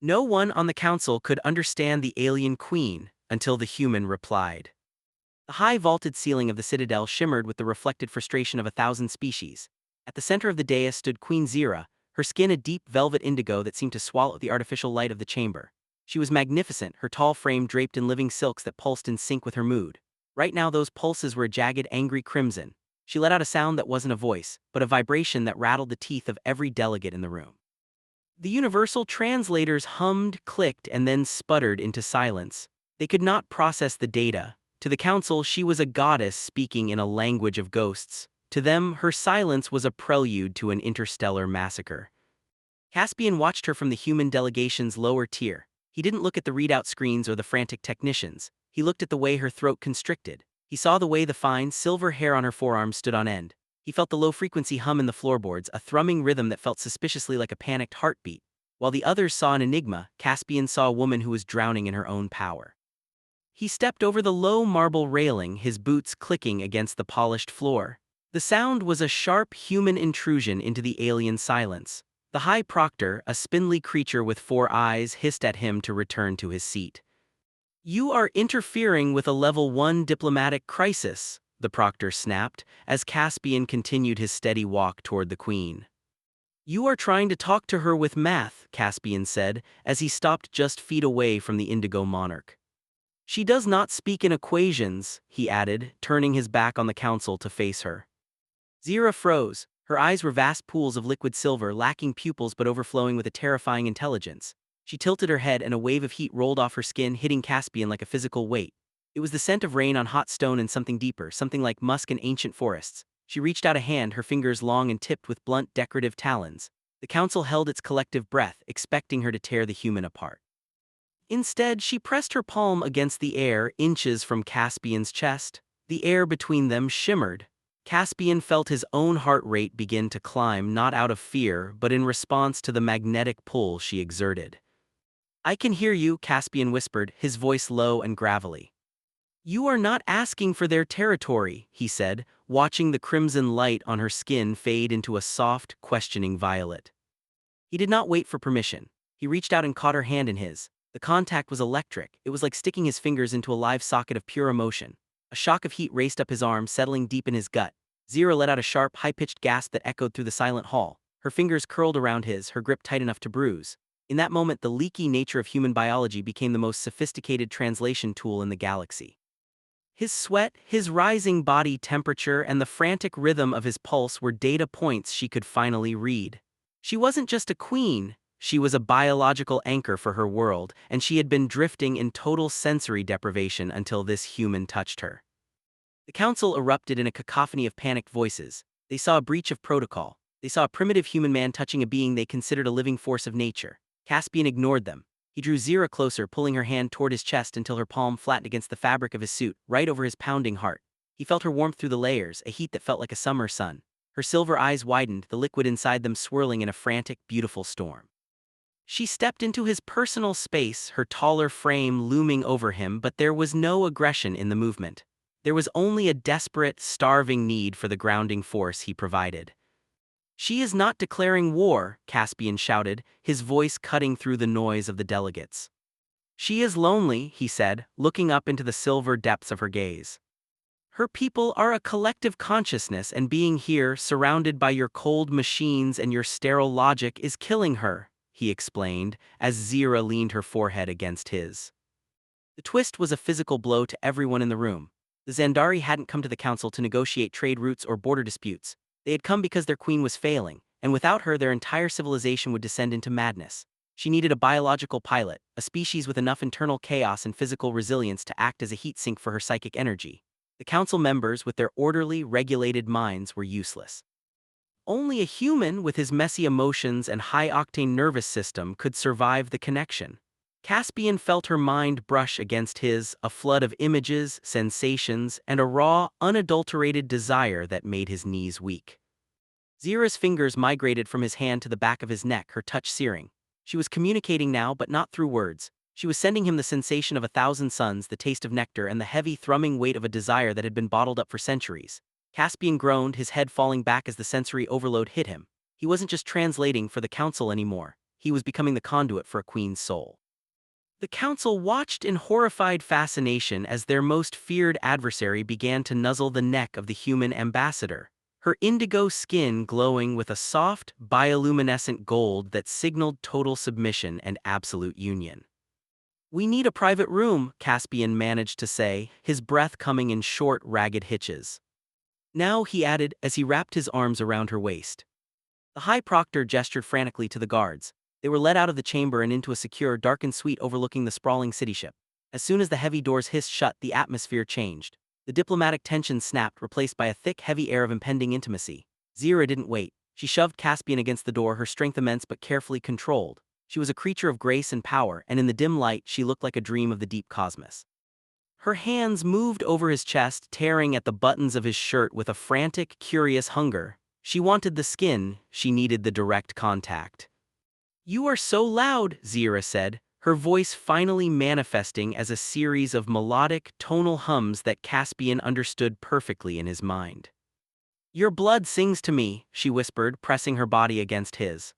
No one on the council could understand the alien queen until the human replied. The high vaulted ceiling of the citadel shimmered with the reflected frustration of 1,000 species. At the center of the dais stood Queen Zira, her skin a deep velvet indigo that seemed to swallow the artificial light of the chamber. She was magnificent, her tall frame draped in living silks that pulsed in sync with her mood. Right now those pulses were a jagged, angry crimson. She let out a sound that wasn't a voice, but a vibration that rattled the teeth of every delegate in the room. The universal translators hummed, clicked, and then sputtered into silence. They could not process the data. To the council, she was a goddess speaking in a language of ghosts. To them, her silence was a prelude to an interstellar massacre. Caspian watched her from the human delegation's lower tier. He didn't look at the readout screens or the frantic technicians. He looked at the way her throat constricted. He saw the way the fine, silver hair on her forearms stood on end. He felt the low-frequency hum in the floorboards, a thrumming rhythm that felt suspiciously like a panicked heartbeat. While the others saw an enigma, Caspian saw a woman who was drowning in her own power. He stepped over the low marble railing, his boots clicking against the polished floor. The sound was a sharp human intrusion into the alien silence. The High Proctor, a spindly creature with 4 eyes, hissed at him to return to his seat. "You are interfering with a Level 1 diplomatic crisis," the Proctor snapped, as Caspian continued his steady walk toward the Queen. "You are trying to talk to her with math," Caspian said, as he stopped just feet away from the Indigo Monarch. "She does not speak in equations," he added, turning his back on the council to face her. Zira froze. Her eyes were vast pools of liquid silver, lacking pupils but overflowing with a terrifying intelligence. She tilted her head and a wave of heat rolled off her skin, hitting Caspian like a physical weight. It was the scent of rain on hot stone and something deeper, something like musk in ancient forests. She reached out a hand, her fingers long and tipped with blunt, decorative talons. The council held its collective breath, expecting her to tear the human apart. Instead, she pressed her palm against the air, inches from Caspian's chest. The air between them shimmered. Caspian felt his own heart rate begin to climb, not out of fear, but in response to the magnetic pull she exerted. "I can hear you," Caspian whispered, his voice low and gravelly. "You are not asking for their territory," he said, watching the crimson light on her skin fade into a soft, questioning violet. He did not wait for permission. He reached out and caught her hand in his. The contact was electric. It was like sticking his fingers into a live socket of pure emotion. A shock of heat raced up his arm, settling deep in his gut. Zira let out a sharp, high-pitched gasp that echoed through the silent hall. Her fingers curled around his, her grip tight enough to bruise. In that moment, the leaky nature of human biology became the most sophisticated translation tool in the galaxy. His sweat, his rising body temperature, and the frantic rhythm of his pulse were data points she could finally read. She wasn't just a queen. She was a biological anchor for her world, and she had been drifting in total sensory deprivation until this human touched her. The council erupted in a cacophony of panicked voices. They saw a breach of protocol. They saw a primitive human man touching a being they considered a living force of nature. Caspian ignored them. He drew Zira closer, pulling her hand toward his chest until her palm flattened against the fabric of his suit, right over his pounding heart. He felt her warmth through the layers, a heat that felt like a summer sun. Her silver eyes widened, the liquid inside them swirling in a frantic, beautiful storm. She stepped into his personal space, her taller frame looming over him, but there was no aggression in the movement. There was only a desperate, starving need for the grounding force he provided. "She is not declaring war," Caspian shouted, his voice cutting through the noise of the delegates. "She is lonely," he said, looking up into the silver depths of her gaze. "Her people are a collective consciousness, and being here, surrounded by your cold machines and your sterile logic, is killing her," he explained, as Zira leaned her forehead against his. The twist was a physical blow to everyone in the room. The Xandari hadn't come to the council to negotiate trade routes or border disputes. They had come because their queen was failing, and without her their entire civilization would descend into madness. She needed a biological pilot, a species with enough internal chaos and physical resilience to act as a heat sink for her psychic energy. The council members, with their orderly, regulated minds, were useless. Only a human with his messy emotions and high-octane nervous system could survive the connection. Caspian felt her mind brush against his, a flood of images, sensations, and a raw, unadulterated desire that made his knees weak. Zira's fingers migrated from his hand to the back of his neck, her touch searing. She was communicating now, but not through words. She was sending him the sensation of 1,000 suns, the taste of nectar, and the heavy, thrumming weight of a desire that had been bottled up for centuries. Caspian groaned, his head falling back as the sensory overload hit him. He wasn't just translating for the council anymore. he was becoming the conduit for a queen's soul. The council watched in horrified fascination as their most feared adversary began to nuzzle the neck of the human ambassador, her indigo skin glowing with a soft, bioluminescent gold that signaled total submission and absolute union. "We need a private room," Caspian managed to say, his breath coming in short, ragged hitches. "Now," he added as he wrapped his arms around her waist. The High Proctor gestured frantically to the guards. They were led out of the chamber and into a secure, darkened suite overlooking the sprawling city ship. As soon as the heavy doors hissed shut, the atmosphere changed. The diplomatic tension snapped, replaced by a thick, heavy air of impending intimacy. Zira didn't wait. She shoved Caspian against the door, her strength immense but carefully controlled. She was a creature of grace and power, and in the dim light, she looked like a dream of the deep cosmos. Her hands moved over his chest, tearing at the buttons of his shirt with a frantic, curious hunger. She wanted the skin, she needed the direct contact. "You are so loud," Zira said, her voice finally manifesting as a series of melodic, tonal hums that Caspian understood perfectly in his mind. "Your blood sings to me," she whispered, pressing her body against his.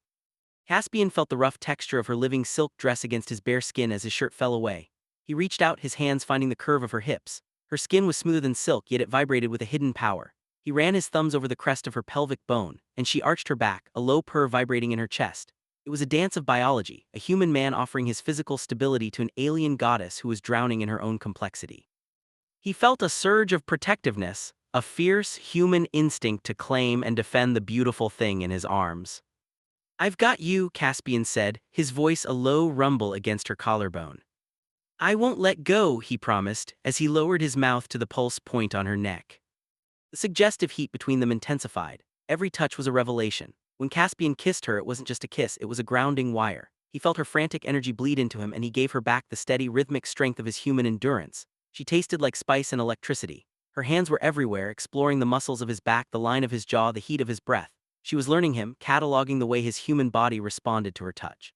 Caspian felt the rough texture of her living silk dress against his bare skin as his shirt fell away. He reached out, his hands finding the curve of her hips. Her skin was smoother than silk, yet it vibrated with a hidden power. He ran his thumbs over the crest of her pelvic bone, and she arched her back, a low purr vibrating in her chest. It was a dance of biology, a human man offering his physical stability to an alien goddess who was drowning in her own complexity. He felt a surge of protectiveness, a fierce human instinct to claim and defend the beautiful thing in his arms. "I've got you," Caspian said, his voice a low rumble against her collarbone. "I won't let go," he promised, as he lowered his mouth to the pulse point on her neck. The suggestive heat between them intensified. Every touch was a revelation. When Caspian kissed her, it wasn't just a kiss, it was a grounding wire. He felt her frantic energy bleed into him, and he gave her back the steady, rhythmic strength of his human endurance. She tasted like spice and electricity. Her hands were everywhere, exploring the muscles of his back, the line of his jaw, the heat of his breath. She was learning him, cataloging the way his human body responded to her touch.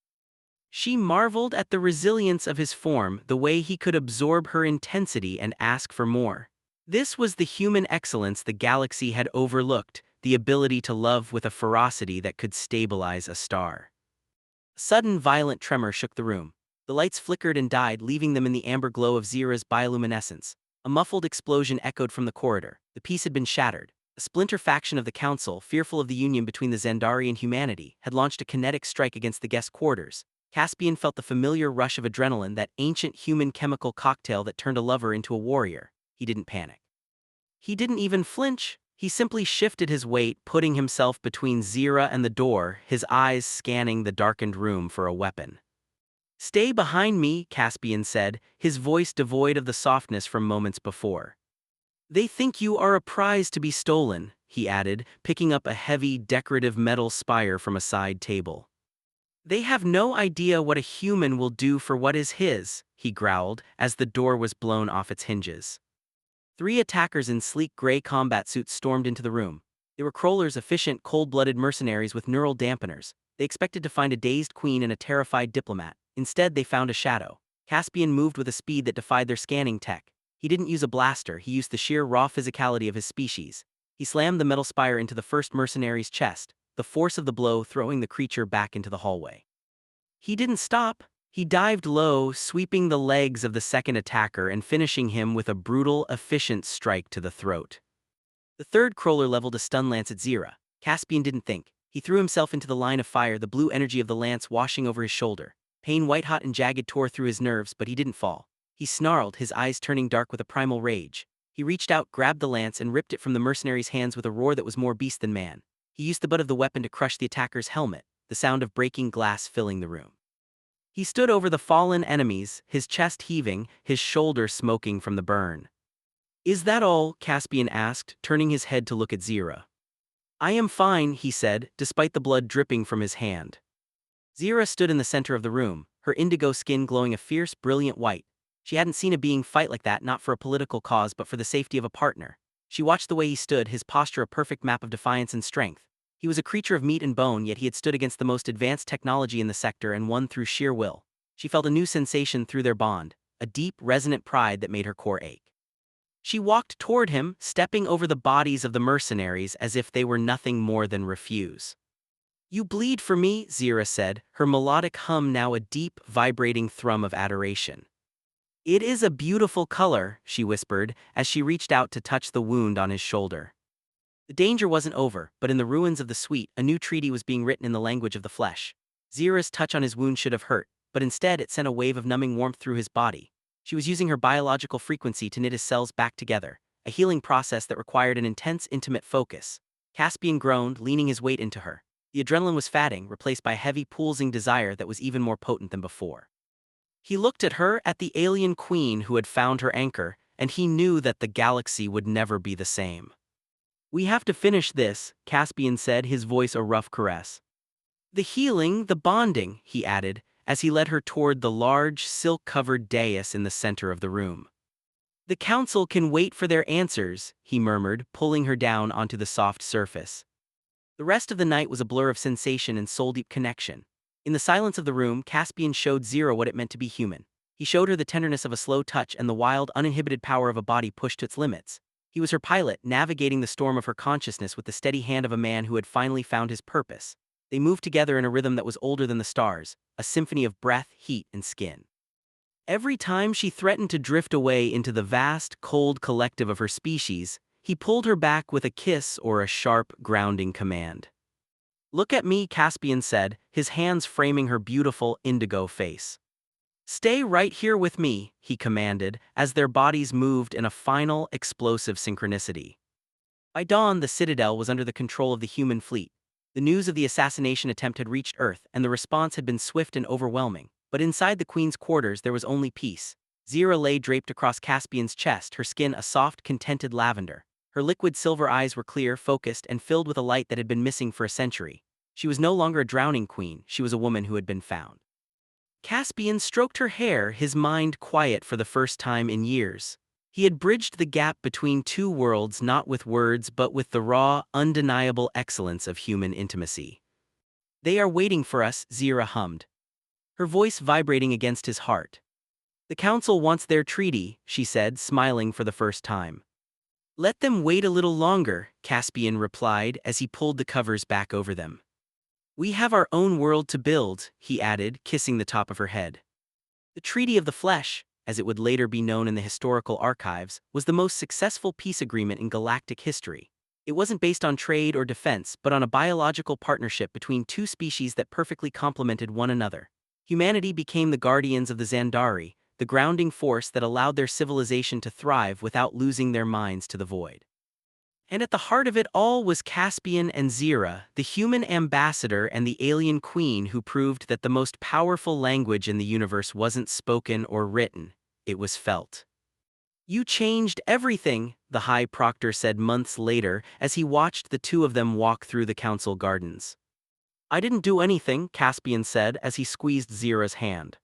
She marveled at the resilience of his form, the way he could absorb her intensity and ask for more. This was the human excellence the galaxy had overlooked, the ability to love with a ferocity that could stabilize a star. A sudden, violent tremor shook the room. The lights flickered and died, leaving them in the amber glow of Zira's bioluminescence. A muffled explosion echoed from the corridor. The peace had been shattered. A splinter faction of the Council, fearful of the union between the Xandari and humanity, had launched a kinetic strike against the guest quarters. Caspian felt the familiar rush of adrenaline, that ancient human chemical cocktail that turned a lover into a warrior. He didn't panic. He didn't even flinch. He simply shifted his weight, putting himself between Zira and the door, his eyes scanning the darkened room for a weapon. "Stay behind me," Caspian said, his voice devoid of the softness from moments before. "They think you are a prize to be stolen," he added, picking up a heavy, decorative metal spire from a side table. "They have no idea what a human will do for what is his," he growled, as the door was blown off its hinges. 3 attackers in sleek gray combat suits stormed into the room. They were crawlers, efficient, cold-blooded mercenaries with neural dampeners. They expected to find a dazed queen and a terrified diplomat. Instead, they found a shadow. Caspian moved with a speed that defied their scanning tech. He didn't use a blaster, he used the sheer raw physicality of his species. He slammed the metal spire into the first mercenary's chest, the force of the blow throwing the creature back into the hallway. He didn't stop. He dived low, sweeping the legs of the second attacker and finishing him with a brutal, efficient strike to the throat. The third crawler leveled a stun lance at Zira. Caspian didn't think. He threw himself into the line of fire, the blue energy of the lance washing over his shoulder. Pain white-hot and jagged tore through his nerves, but he didn't fall. He snarled, his eyes turning dark with a primal rage. He reached out, grabbed the lance, and ripped it from the mercenary's hands with a roar that was more beast than man. He used the butt of the weapon to crush the attacker's helmet, the sound of breaking glass filling the room. He stood over the fallen enemies, his chest heaving, his shoulder smoking from the burn. "Is that all?" Caspian asked, turning his head to look at Zira. "I am fine," he said, despite the blood dripping from his hand. Zira stood in the center of the room, her indigo skin glowing a fierce, brilliant white. She hadn't seen a being fight like that, not for a political cause but for the safety of a partner. She watched the way he stood, his posture a perfect map of defiance and strength. He was a creature of meat and bone, yet he had stood against the most advanced technology in the sector and won through sheer will. She felt a new sensation through their bond, a deep, resonant pride that made her core ache. She walked toward him, stepping over the bodies of the mercenaries as if they were nothing more than refuse. You bleed for me, Zira said, her melodic hum now a deep, vibrating thrum of adoration. It is a beautiful color, she whispered, as she reached out to touch the wound on his shoulder. The danger wasn't over, but in the ruins of the suite, a new treaty was being written in the language of the flesh. Zira's touch on his wound should have hurt, but instead it sent a wave of numbing warmth through his body. She was using her biological frequency to knit his cells back together, a healing process that required an intense, intimate focus. Caspian groaned, leaning his weight into her. The adrenaline was fatting, replaced by a heavy, pulsing desire that was even more potent than before. He looked at her, at the alien queen who had found her anchor, and he knew that the galaxy would never be the same. We have to finish this, Caspian said, his voice a rough caress. The healing, the bonding, he added, as he led her toward the large, silk-covered dais in the center of the room. The council can wait for their answers, he murmured, pulling her down onto the soft surface. The rest of the night was a blur of sensation and soul-deep connection. In the silence of the room, Caspian showed Zira what it meant to be human. He showed her the tenderness of a slow touch and the wild, uninhibited power of a body pushed to its limits. He was her pilot, navigating the storm of her consciousness with the steady hand of a man who had finally found his purpose. They moved together in a rhythm that was older than the stars, a symphony of breath, heat, and skin. Every time she threatened to drift away into the vast, cold collective of her species, he pulled her back with a kiss or a sharp, grounding command. Look at me, Caspian said, his hands framing her beautiful, indigo face. Stay right here with me, he commanded, as their bodies moved in a final, explosive synchronicity. By dawn, the Citadel was under the control of the human fleet. The news of the assassination attempt had reached Earth, and the response had been swift and overwhelming. But inside the Queen's quarters there was only peace. Zira lay draped across Caspian's chest, her skin a soft, contented lavender. Her liquid silver eyes were clear, focused, and filled with a light that had been missing for a century. She was no longer a drowning queen, she was a woman who had been found. Caspian stroked her hair, his mind quiet for the first time in years. He had bridged the gap between two worlds not with words but with the raw, undeniable excellence of human intimacy. They are waiting for us, Zira hummed, her voice vibrating against his heart. The council wants their treaty, she said, smiling for the first time. Let them wait a little longer, Caspian replied as he pulled the covers back over them. We have our own world to build, he added, kissing the top of her head. The Treaty of the Flesh, as it would later be known in the historical archives, was the most successful peace agreement in galactic history. It wasn't based on trade or defense, but on a biological partnership between two species that perfectly complemented one another. Humanity became the guardians of the Xandari, the grounding force that allowed their civilization to thrive without losing their minds to the void. And at the heart of it all was Caspian and Zira, the human ambassador and the alien queen who proved that the most powerful language in the universe wasn't spoken or written, it was felt. You changed everything, the High Proctor said months later as he watched the two of them walk through the council gardens. I didn't do anything, Caspian said as he squeezed Zira's hand.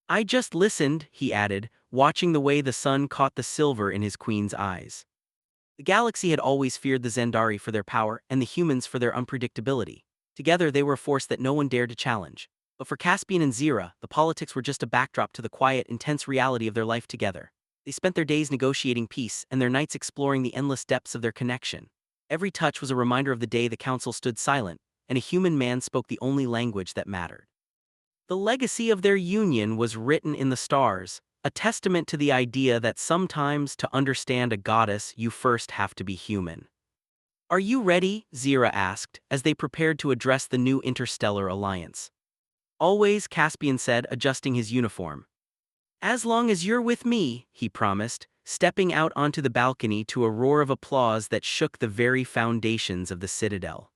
I just listened, he added, watching the way the sun caught the silver in his queen's eyes. The galaxy had always feared the Xandari for their power and the humans for their unpredictability. Together they were a force that no one dared to challenge. But for Caspian and Zira, the politics were just a backdrop to the quiet, intense reality of their life together. They spent their days negotiating peace and their nights exploring the endless depths of their connection. Every touch was a reminder of the day the council stood silent, and a human man spoke the only language that mattered. The legacy of their union was written in the stars, a testament to the idea that sometimes to understand a goddess you first have to be human. Are you ready? Zira asked, as they prepared to address the new interstellar alliance. Always, Caspian said, adjusting his uniform. As long as you're with me, he promised, stepping out onto the balcony to a roar of applause that shook the very foundations of the Citadel.